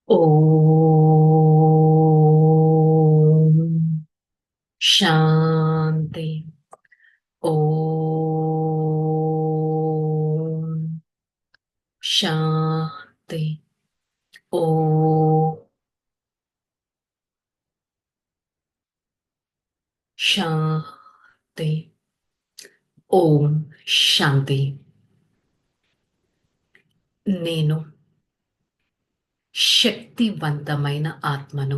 ओम शांति। ओम शांति। ओम शांति। ఓం శాంతి. నేను శక్తివంతమైన ఆత్మను,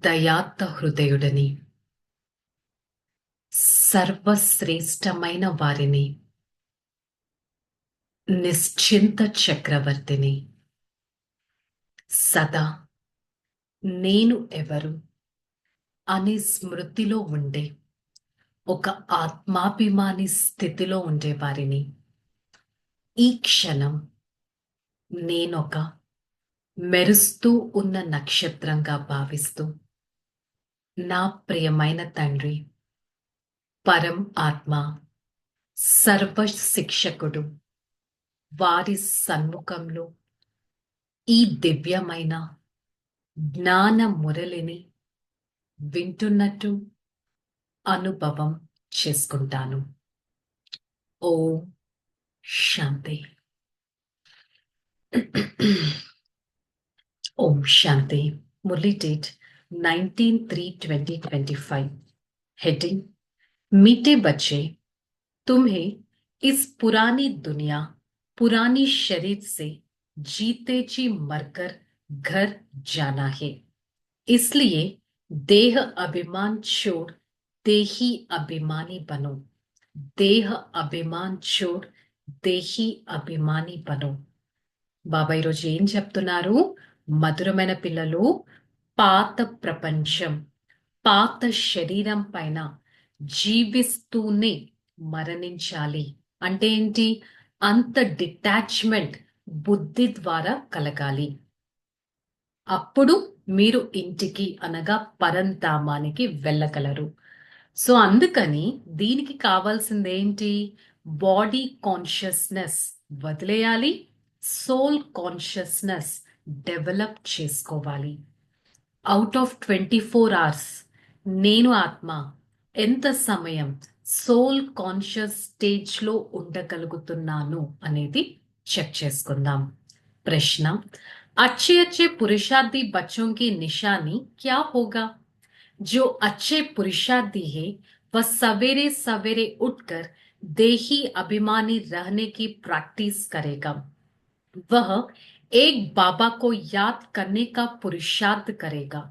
దయాత్త హృదయుడని, సర్వశ్రేష్టమైన వారిని, నిశ్చింత చక్రవర్తిని. సదా నేను ఎవరు అనే స్మృతిలో ఉండే ఒక ఆత్మాభిమాని స్థితిలో ఉండేవారిని. ఈ క్షణం నేనొక మెరుస్తూ ఉన్న నక్షత్రంగా భావిస్తూ, నా ప్రియమైన తండ్రి, పరం ఆత్మ, సర్వ శిక్షకుడు వారి సన్ముఖంలో ఈ దివ్యమైన జ్ఞాన మురళిని వింటున్నట్టు అనుభవం చేసుకుంటాను. ఓం శాంతి. ओम शांति. मुरली डेट 19/3/2025. हेडिंग: मीठे बच्चे, तुम्हें इस पुरानी दुनिया, पुरानी शरीर से जीते जी मरकर घर जाना है। इसलिए देह अभिमान छोड़ देही अभिमानी बनो। देह अभिमान छोड़ देही अभिमानी बनो. బాబా ఈరోజు ఏం చెప్తున్నారు? మధురమైన పిల్లలు, పాత ప్రపంచం, పాత శరీరం పైన జీవిస్తూనే మరణించాలి అంటే ఏంటి? అంత డిటాచ్మెంట్ బుద్ధి ద్వారా కలగాలి. అప్పుడు మీరు ఇంటికి అనగా పరంధామానికి వెళ్ళగలరు. సో అందుకని దీనికి కావాల్సింది ఏంటి? బాడీ కాన్షియస్నెస్ వదిలేయాలి, సోల్ కాన్షియస్నెస్ డెవలప్ చేసుకోవాలి. అవుట్ ఆఫ్ 24 hours నేను ఆత్మ ఎంత సమయం సోల్ కాన్షియస్ స్టేజ్ లో ఉండగలుగుతున్నాను అనేది చెక్ చేసుకుందాం. ప్రశ్న: अच्छे अच्छे पुरुषार्थी बच्चों की निशानी क्या होगा? जो अच्छे पुरुषार्थी है वह सवेरे सवेरे उठकर देही अभिमानी रहने की प्रैक्टिस करेगा। वह एक बाबा को याद करने का पुरुषार्थ करेगा।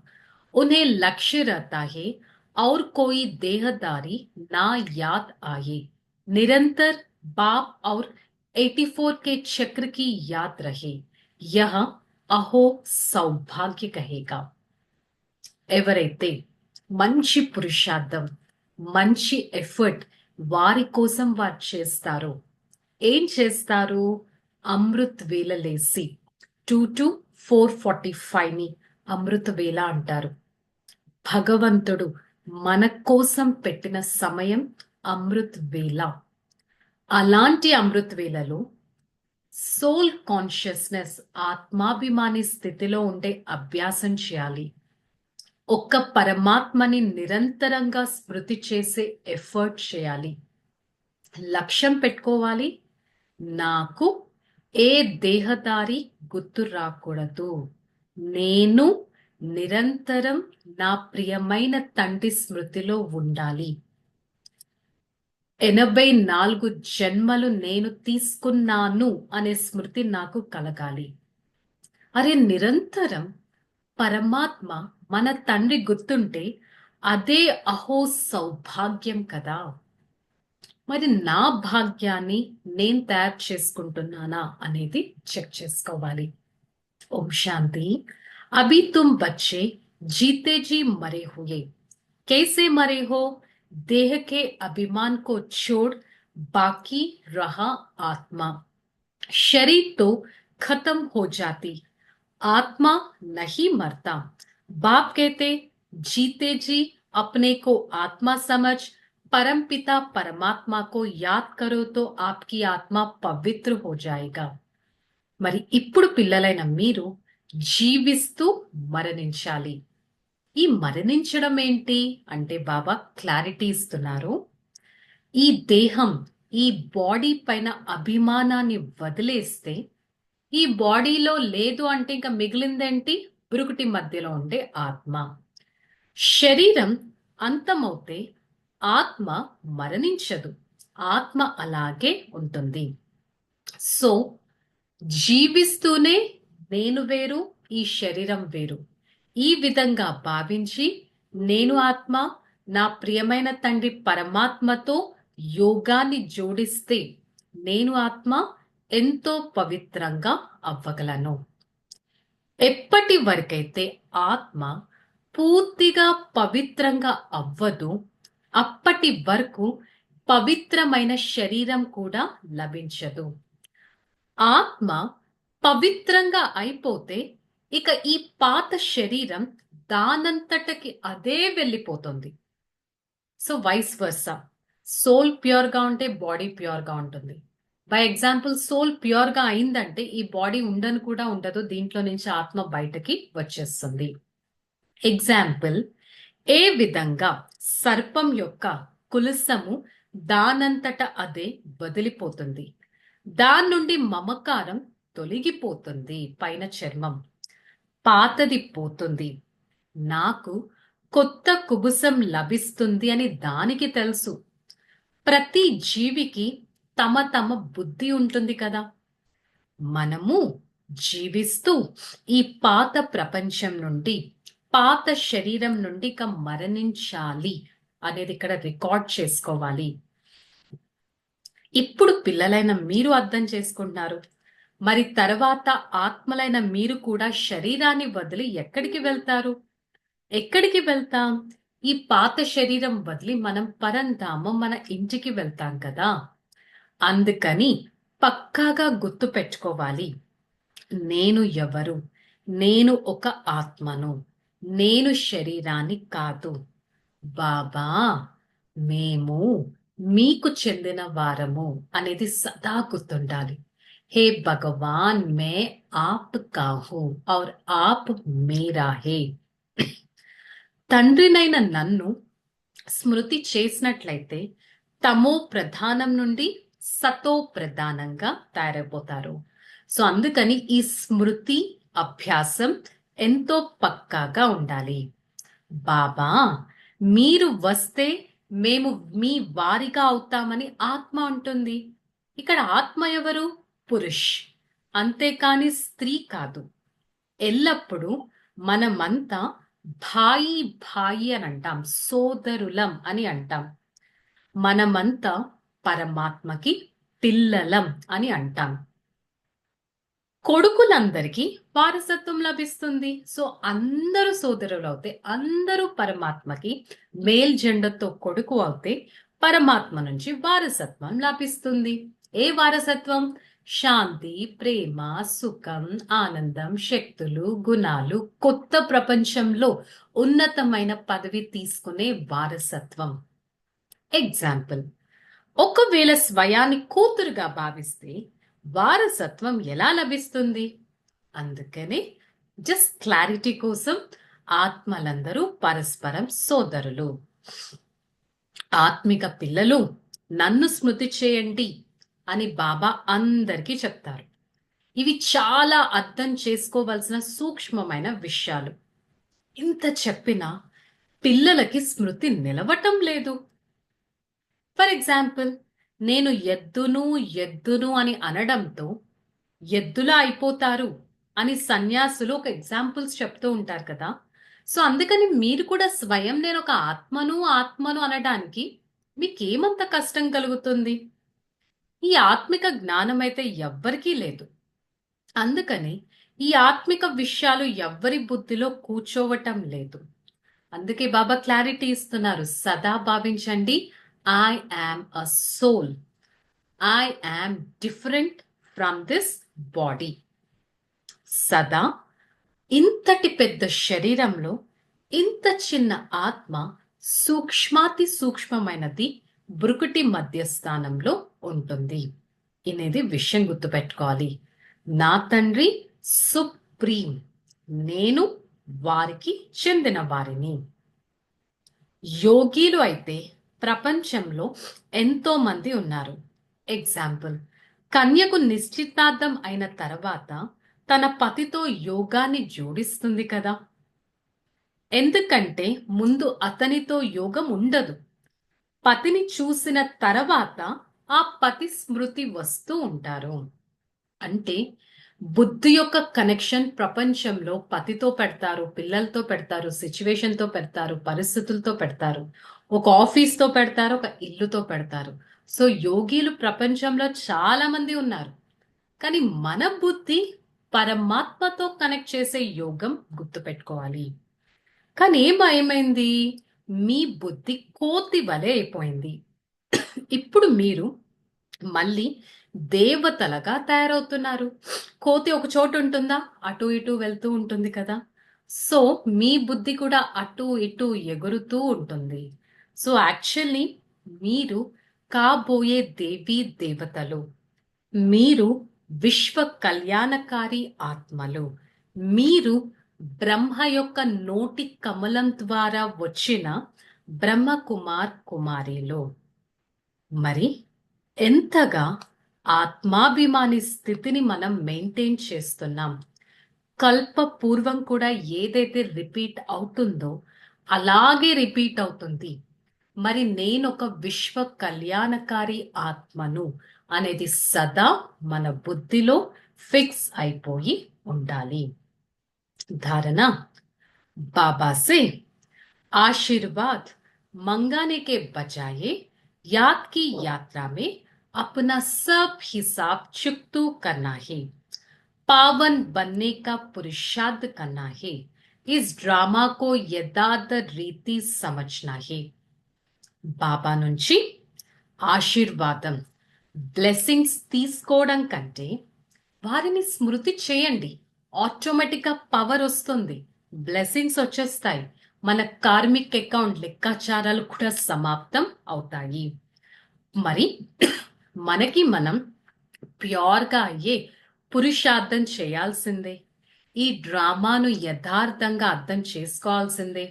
उन्हें लक्ष्य रहता है और कोई देहदारी ना याद आए। निरंतर बाप और 84 के चक्र की याद रहे। यह అహో సౌభాగ్య కహేగా. ఎవరైతే మంచి పురుషార్థం, మంచి ఎఫర్ట్ వారి కోసం వారు చేస్తారో, ఏం చేస్తారు? అమృత్ వేళ లేసి 2 to 4:45 ని అమృత వేళ అంటారు. భగవంతుడు మన కోసం పెట్టిన సమయం అమృత్ వేళ. అలాంటి అమృత్ వేళలో సోల్ కాన్షియస్నెస్, ఆత్మాభిమాని స్థితిలో ఉండే అభ్యాసం చేయాలి. ఒక్క పరమాత్మని నిరంతరంగా స్మృతి చేసే ఎఫర్ట్ చేయాలి. లక్ష్యం పెట్టుకోవాలి, నాకు ఏ దేహదారి గుర్తు రాకూడదు. నేను నిరంతరం నా ప్రియమైన తండ్రి స్మృతిలో ఉండాలి. 84 జన్మలు నేను తీసుకున్నాను అనే స్మృతి నాకు కలగాలి. అరే, నిరంతరం పరమాత్మ మన తండ్రి గుర్తుంటే అదే అహో సౌభాగ్యం కదా. మరి నా భాగ్యాన్ని నేను తయారు చేసుకుంటున్నానా అనేది చెక్ చేసుకోవాలి. ఓం శాంతి. అభి తుమ్ బచ్చే జీతే జీ మరే హుయే. कैसे मरे हो? देह के अभिमान को छोड़ बाकी रहा आत्मा. शरीर तो खत्म हो जाती, आत्मा नहीं मरता. बाप कहते जीते जी अपने को आत्मा समझ परमपिता परमात्मा को याद करो तो आपकी आत्मा పవిత్ర हो जाएगा. మరి ఇప్పుడు పిల్లలైన మీరు జీవిస్తూ మరణించాలి. ఈ మరణించడం ఏంటి అంటే బాబా క్లారిటీ ఇస్తున్నారు. ఈ దేహం, ఈ బాడీ పైన అభిమానాన్ని వదిలేస్తే, ఈ బాడీలో లేదు అంటే ఇంకా మిగిలిందేంటి? బ్రుకుటి మధ్యలో ఉండే ఆత్మ. శరీరం అంతమవుతే ఆత్మ మరణించదు. ఆత్మ అలాగే ఉంటుంది. సో జీవిస్తూనే నేను వేరు, ఈ శరీరం వేరు. ఈ విధంగా భావించి నేను ఆత్మ, నా ప్రియమైన తండ్రి పరమాత్మతో యోగాన్ని జోడిస్తే నేను ఆత్మ ఎంతో పవిత్రంగా అవ్వగలను. ఎప్పటి వరకైతే ఆత్మ పూర్తిగా పవిత్రంగా అవ్వదు, అప్పటి వరకు పవిత్రమైన శరీరం కూడా లభించదు. ఆత్మ పవిత్రంగా అయిపోతే ఇక ఈ పాత శరీరం దానంతటకి అదే వెళ్ళిపోతుంది. So vice versa, soul pure గా ఉంటే బాడీ ప్యూర్ గా ఉంటుంది. బై ఎగ్జాంపుల్ సోల్ ప్యూర్ గా అయిందంటే ఈ బాడీ ఉండను కూడా ఉండదు, దీంట్లో నుంచి ఆత్మ బయటకి వచ్చేస్తుంది. ఎగ్జాంపుల్, ఏ విధంగా సర్పం యొక్క కులసము దానంతట అదే వదిలిపోతుంది, దాని నుండి మమకారం తొలగిపోతుంది, పైన చర్మం పాతది పోతుంది, నాకు కొత్త కుబుసం లభిస్తుంది అని దానికి తెలుసు. ప్రతి జీవికి తమ తమ బుద్ధి ఉంటుంది కదా. మనము జీవిస్తూ ఈ పాత ప్రపంచం నుండి, పాత శరీరం నుండి ఇక మరణించాలి అనేది ఇక్కడ రికార్డ్ చేసుకోవాలి. ఇప్పుడు పిల్లలైన మీరు అర్థం చేసుకుంటున్నారు. మరి తర్వాత ఆత్మలైన మీరు కూడా శరీరాన్ని వదిలి ఎక్కడికి వెళ్తారు? ఎక్కడికి వెళ్తాం? ఈ పాత శరీరం వదిలి మనం పరంధామం, మన ఇంటికి వెళ్తాం కదా. అందుకని పక్కాగా గుర్తు పెట్టుకోవాలి, నేను ఎవరు? నేను ఒక ఆత్మను, నేను శరీరాన్ని కాదు. బాబా మేము మీకు చెందిన వారము అనేది సదా గుర్తుండాలి. हे भगवान मैं आपका हूं और आप मेरा है. తండ్రినైన నన్ను స్మృతి చేసినట్లయితే తమో ప్రధానం నుండి సతో ప్రధానంగా తయారైపోతారు. సో అందుకని ఈ స్మృతి అభ్యాసం ఎంతో పక్కాగా ఉండాలి. బాబా మీరు వస్తే మేము మీ వారిగా అవుతామని ఆత్మ ఉంటుంది. ఇక్కడ ఆత్మ ఎవరు? పురుష్, అంతేకాని స్త్రీ కాదు. ఎల్లప్పుడూ మనమంతా భాయి భాయి అని అంటాం, సోదరులం అని అంటాం. మనమంతా పరమాత్మకి పిల్లలం అని అంటాం. కొడుకులందరికీ వారసత్వం లభిస్తుంది. సో అందరూ సోదరులు అవుతే, అందరూ పరమాత్మకి మేల్ జెండతో కొడుకు అవుతే పరమాత్మ నుంచి వారసత్వం లభిస్తుంది. ఏ వారసత్వం? శాంతి, ప్రేమ, సుఖం, ఆనందం, శక్తులు, గుణాలు, కొత్త ప్రపంచంలో ఉన్నతమైన పదవి తీసుకునే వారసత్వం. ఎగ్జాంపుల్, ఒకవేళ స్వయాన్ని కూతురుగా భావిస్తే వారసత్వం ఎలా లభిస్తుంది? అందుకనే జస్ట్ క్లారిటీ కోసం ఆత్మలందరూ పరస్పరం సోదరులు. ఆత్మిక పిల్లలు నన్ను స్మృతి చేయండి అని బాబా అందరికీ చెప్తారు. ఇవి చాలా అర్థం చేసుకోవాల్సిన సూక్ష్మమైన విషయాలు. ఇంత చెప్పినా పిల్లలకి స్మృతి నిలవటం లేదు. ఫర్ ఎగ్జాంపుల్, నేను ఎద్దును ఎద్దును అని అనడంతో ఎద్దులా అయిపోతారు అని సన్యాసులు ఒక ఎగ్జాంపుల్స్ చెప్తూ ఉంటారు కదా. సో అందుకని మీరు కూడా స్వయం నేను ఒక ఆత్మను ఆత్మను అనడానికి మీకేమంత కష్టం కలుగుతుంది? ఈ ఆత్మిక జ్ఞానం అయితే ఎవ్వరికీ లేదు. అందుకని ఈ ఆత్మిక విషయాలు ఎవ్వరి బుద్ధిలో కూర్చోవటం లేదు. అందుకే బాబా క్లారిటీ ఇస్తున్నారు, సదా భావించండి, I am a soul, I am different from this body. సదా ఇంతటి పెద్ద శరీరంలో ఇంత చిన్న ఆత్మ సూక్ష్మాతి సూక్ష్మమైనది బ్రుకుటి మధ్యస్థానంలో ఉంటుంది. అనేది విషయం గుర్తుపెట్టుకోవాలి. నా తండ్రి సుప్రీం, నేను వారికి చెందిన వారిని. యోగిలు అయితే ప్రపంచంలో ఎంతో మంది ఉన్నారు. ఎగ్జాంపుల్, కన్యకు నిశ్చితార్థం అయిన తర్వాత తన పతితో యోగాన్ని జోడిస్తుంది కదా. ఎందుకంటే ముందు అతనితో యోగం ఉండదు. పతిని చూసిన తర్వాత ఆ పతి స్మృతి వస్తూ ఉంటారు. అంటే బుద్ధి యొక్క కనెక్షన్ ప్రపంచంలో పతితో పెడతారు, పిల్లలతో పెడతారు, సిచ్యువేషన్తో పెడతారు, పరిస్థితులతో పెడతారు, ఒక ఆఫీస్తో పెడతారు, ఒక ఇల్లుతో పెడతారు. సో యోగిలు ప్రపంచంలో చాలా మంది ఉన్నారు. కానీ మన బుద్ధి పరమాత్మతో కనెక్ట్ చేసే యోగం గుర్తుపెట్టుకోవాలి. కానీ ఏమైంది, మీ బుద్ధి కోతి వలె అయిపోయింది. ఇప్పుడు మీరు మళ్ళీ దేవతలుగా తయారవుతున్నారు. కోతి ఒక చోటు ఉంటుందా? అటు ఇటు వెళ్తూ ఉంటుంది కదా. సో మీ బుద్ధి కూడా అటు ఇటు ఎగురుతూ ఉంటుంది. సో యాక్చువల్లీ మీరు కాబోయే దేవీ దేవతలు, మీరు విశ్వ కళ్యాణకారి ఆత్మలు, మీరు బ్రహ్మ యొక్క నోటి కమలం ద్వారా వచ్చిన బ్రహ్మ కుమార్ కుమారిలో. మరి ఎంతగా ఆత్మాభిమాని స్థితిని మనం మెయింటైన్ చేస్తున్నాం. కల్ప పూర్వం కూడా ఏదైతే రిపీట్ అవుతుందో అలాగే రిపీట్ అవుతుంది. మరి నేనొక విశ్వ కళ్యాణకారి ఆత్మను అనేది సదా మన బుద్ధిలో ఫిక్స్ అయిపోయి ఉండాలి. धारणा, बाबा से आशीर्वाद मंगाने के बजाय याद की यात्रा में अपना सब हिसाब चुकतू करना है, पावन बनने का पुरुषार्थ करना है, इस ड्रामा को यथार्थ रीति समझना है. బాబా నుంచి ఆశీర్వాదం, బ్లెస్సింగ్స్ తీసుకోవడం కంటే వారిని స్మృతి చేయండి. ఆటోమేటిక్గా పవర్ వస్తుంది, బ్లెస్సింగ్స్ వచ్చేస్తాయి. మన కార్మిక్ అకౌంట్ లెక్కాచారాలు కూడా సమాప్తం అవుతాయి. మరి మనకి మనం ప్యూర్గా అయ్యే పురుషార్థం చేయాల్సిందే. ఈ డ్రామాను యథార్థంగా అర్థం చేసుకోవాల్సిందే.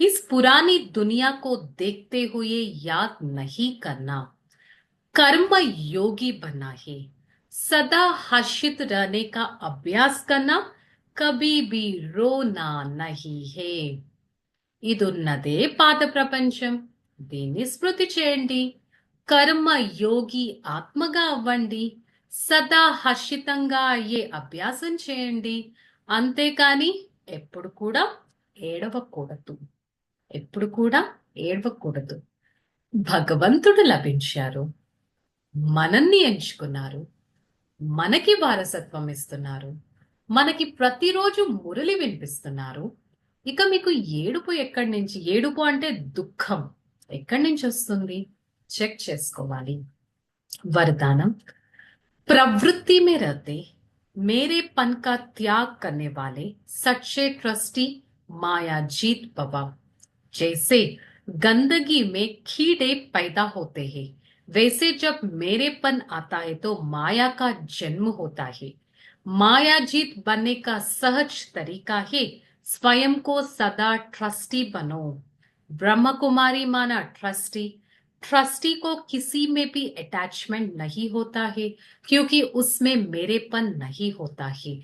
इस पुरानी दुनिया को देखते हुए याद नहीं करना, कर्म योगी बनना है, सदा हर्षित रहने का अभ्यास करना, कभी भी रोना नहीं है. ఇదున్నదే పాత ప్రపంచం. దీన్ని స్మృతి చేయండి. కర్మ యోగి ఆత్మగా అవ్వండి. సదా హర్షితంగా అయ్యే అభ్యాసం చేయండి. అంతేకాని ఎప్పుడు కూడా ఏడవకూడదు. ఎప్పుడు కూడా ఏడవకూడదు. భగవంతుడు లభించారు, మనల్ని ఎంచుకున్నారు, మనకి వారసత్వం ఇస్తున్నారు, మనకి ప్రతిరోజు మురళి వినిపిస్తున్నారు. ఇక మీకు ఏడుపు ఎక్కడి నుంచి? ఏడుపు అంటే దుఃఖం ఎక్కడి నుంచి వస్తుంది? చెక్ చేసుకోవాలి. वरदानम, प्रवृत्ति में रहते मेरेपन का त्याग करने वाले सच्चे ट्रस्टी माया जीत बाबा. जैसे गंदगी में कीड़े पैदा होते हैं, वैसे जब मेरेपन आता है तो माया का जन्म होता है. माया जीत बनने का सहज तरीका है स्वयं को सदा ट्रस्टी बनो. ब्रह्म कुमारी माना ट्रस्टी. ट्रस्टी को किसी में भी अटैचमेंट नहीं होता है, क्योंकि उसमें मेरेपन नहीं होता है.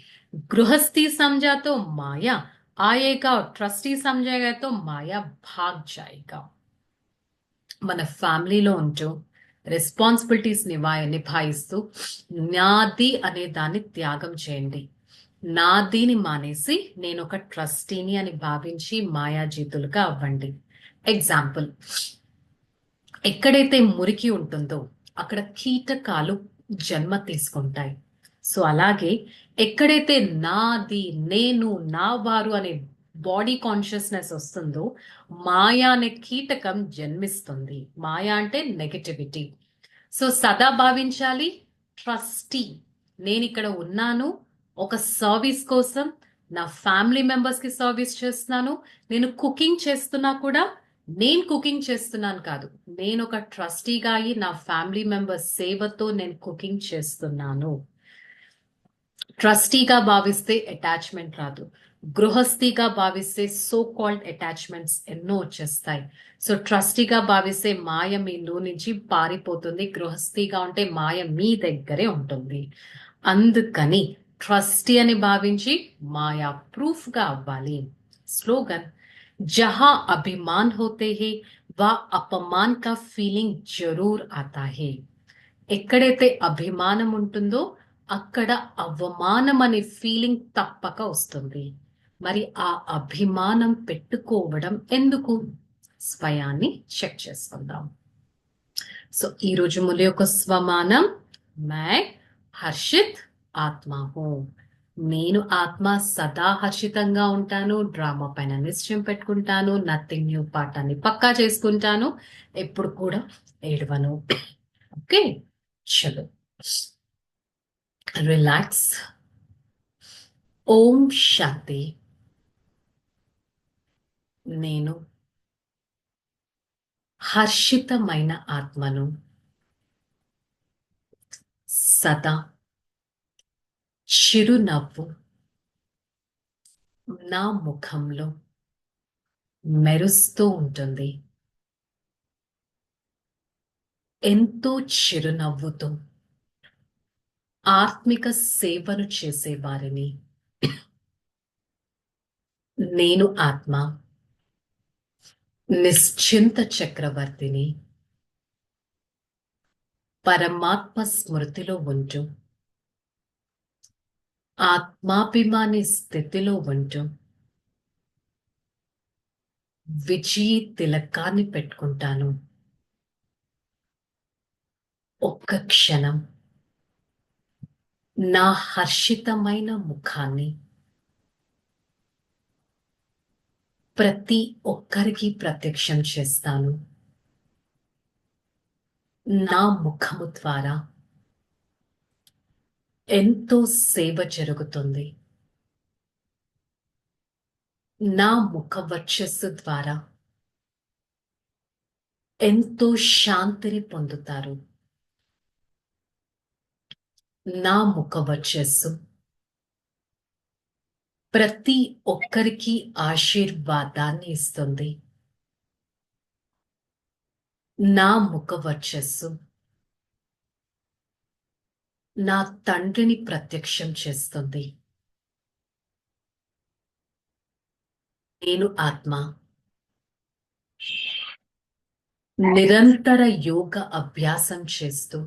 गृहस्थी समझा तो माया आएगा और ट्रस्टी समझेगा तो माया भाग जाएगा. మన ఫ్యామిలీలో ఉంటూ రెస్పాన్సిబిలిటీస్ నిభాయిస్తూ నాది అనే దాన్ని త్యాగం చేయండి. నాదిని మానేసి నేను ఒక ట్రస్టీని అని భావించి మాయాజీతులుగా అవ్వండి. ఎగ్జాంపుల్, ఎక్కడైతే మురికి ఉంటుందో అక్కడ కీటకాలు జన్మ తీసుకుంటాయి. సో అలాగే ఎక్కడైతే నాది, నేను, నా వారు అనే బాడీ కాన్షియస్నెస్ వస్తుందో మాయా అనే కీటకం జన్మిస్తుంది. మాయా అంటే నెగటివిటీ. సో సదా భావించాలి ట్రస్టీ. నేను ఇక్కడ ఉన్నాను ఒక సర్వీస్ కోసం, నా ఫ్యామిలీ మెంబర్స్ కి సర్వీస్ చేస్తున్నాను. నేను కుకింగ్ చేస్తున్నా కూడా నేను కుకింగ్ చేస్తున్నాను కాదు, నేను ఒక ట్రస్టీగా అయి నా ఫ్యామిలీ మెంబర్స్ సేవతో నేను కుకింగ్ చేస్తున్నాను. ట్రస్టీగా భావిస్తే అటాచ్మెంట్ రాదు, గృహస్థిగా భావిస్తే సో కాల్డ్ అటాచ్మెంట్స్ ఎన్నో వచ్చేస్తాయి. సో ట్రస్టీగా భావిస్తే మాయ మీలో నుంచి పారిపోతుంది, గృహస్థిగా ఉంటే మాయ మీ దగ్గరే ఉంటుంది. అందుకని ట్రస్టీ అని భావించి మాయా ప్రూఫ్ గా అవ్వాలి. స్లోగన్, జహా అభిమాన్ హోతే హే వా అపమాన్ కా ఫీలింగ్ జరూర్ ఆతా హే. ఎక్కడైతే అభిమానం ఉంటుందో అక్కడ అవమానం అనే ఫీలింగ్ తప్పక వస్తుంది. మరి ఆ అభిమానం పెట్టుకోవడం ఎందుకు? స్వయాన్ని చెక్ చేసుకుందాం. సో ఈ రోజు ముల యొక్క స్వమానం, మై హర్షిత్ ఆత్మా హూ. నేను ఆత్మ, సదా హర్షితంగా ఉంటాను, డ్రామా పైన నిశ్చయం పెట్టుకుంటాను, నథింగ్ న్యూ పాఠాన్ని పక్కా చేసుకుంటాను, ఎప్పుడు కూడా ఏడవను. ఓకే, చలో రిలాక్స్. ఓం శాంతి. నేను హర్షితమైన ఆత్మను, సదా చిరునవ్వు నా ముఖంలో మెరుస్తూ ఉంటుంది. ఎంతో చిరునవ్వుతో ఆత్మిక సేవను చేసే వారిని, నేను ఆత్మ నిశ్చింత చక్రవర్తిని, పరమాత్మ స్మృతిలో ఉంటూ ఆత్మాభిమాని స్థితిలో ఉంటూ విజయీ తిలకాన్ని పెట్టుకుంటాను. ఒక్క క్షణం నా హర్షితమైన ముఖాన్ని ప్రతి ఒక్కరికి ప్రత్యక్షం చేస్తాను. నా ముఖము ద్వారా ఎంతో సేవ జరుగుతుంది. నా ముఖ వర్చస్సు ద్వారా ఎంతో శాంతిని పొందుతారు. నా ముఖ వర్చస్సు ప్రతి ఒక్కరికి ఆశీర్వాదాన్ని ఇస్తుంది. నా ముఖ వర్చస్సు నా తండ్రిని ప్రత్యక్షం చేస్తుంది. నేను ఆత్మ నిరంతర యోగ అభ్యాసం చేస్తూ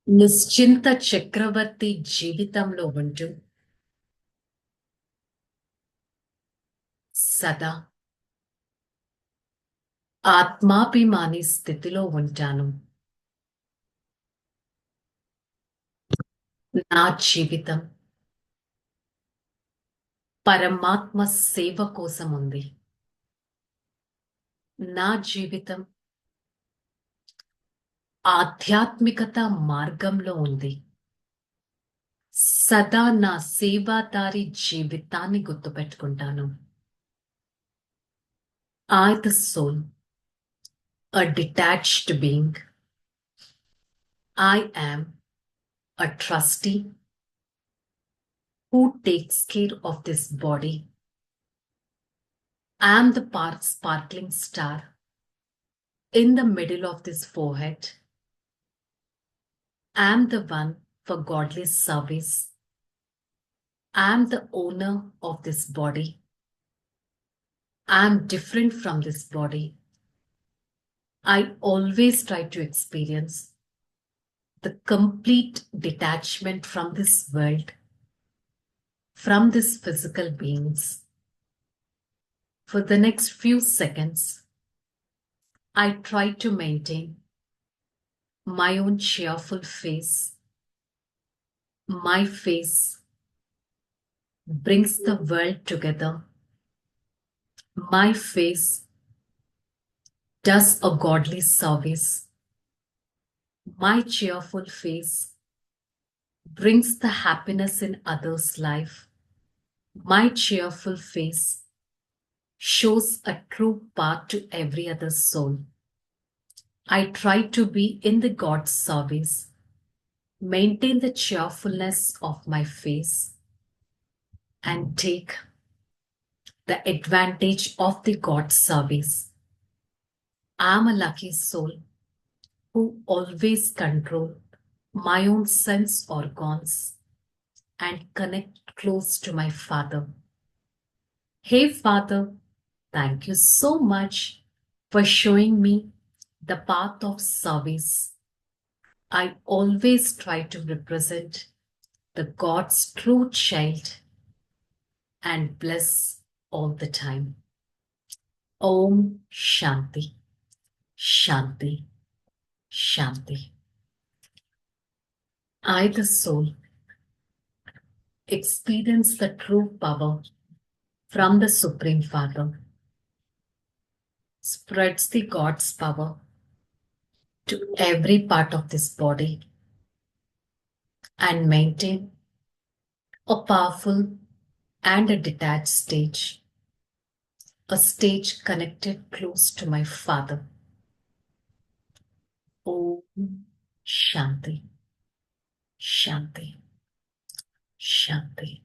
నిశ్చింత చక్రవర్తి జీవితంలో ఉంటూ సదా ఆత్మాభిమాని స్థితిలో ఉంటాను. నా జీవితం పరమాత్మ సేవ కోసం ఉంది. నా జీవితం ఆధ్యాత్మికత మార్గంలో ఉంది. సదా నా సేవాదారి జీవితాన్ని గుర్తుపెట్టుకుంటాను. I, the soul, a detached being, I am a trustee who takes care of this body. I am the sparkling star in the middle of this forehead. I am the one for godly service. I am the owner of this body. I am different from this body. I always try to experience the complete detachment from this world, from these physical beings. For the next few seconds, I try to maintain my own cheerful face. My face brings the world together. My face does a godly service. My cheerful face brings the happiness in others' life. My cheerful face shows a true path to every other soul. I try to be in the God's service, maintain the cheerfulness of my face, and take the advantage of the God's service. I am a lucky soul who always control my own sense organs and connect close to my Father. Hey, Father, thank you so much for showing me the path of service. I always try to represent the God's true child and bless all the time. Om Shanti, Shanti, Shanti. I, the soul, experience the true power from the Supreme Father, spreads the God's power to every part of this body, and maintain a powerful and a detached stage, a stage connected close to my Father. Om Shanti, Shanti, Shanti.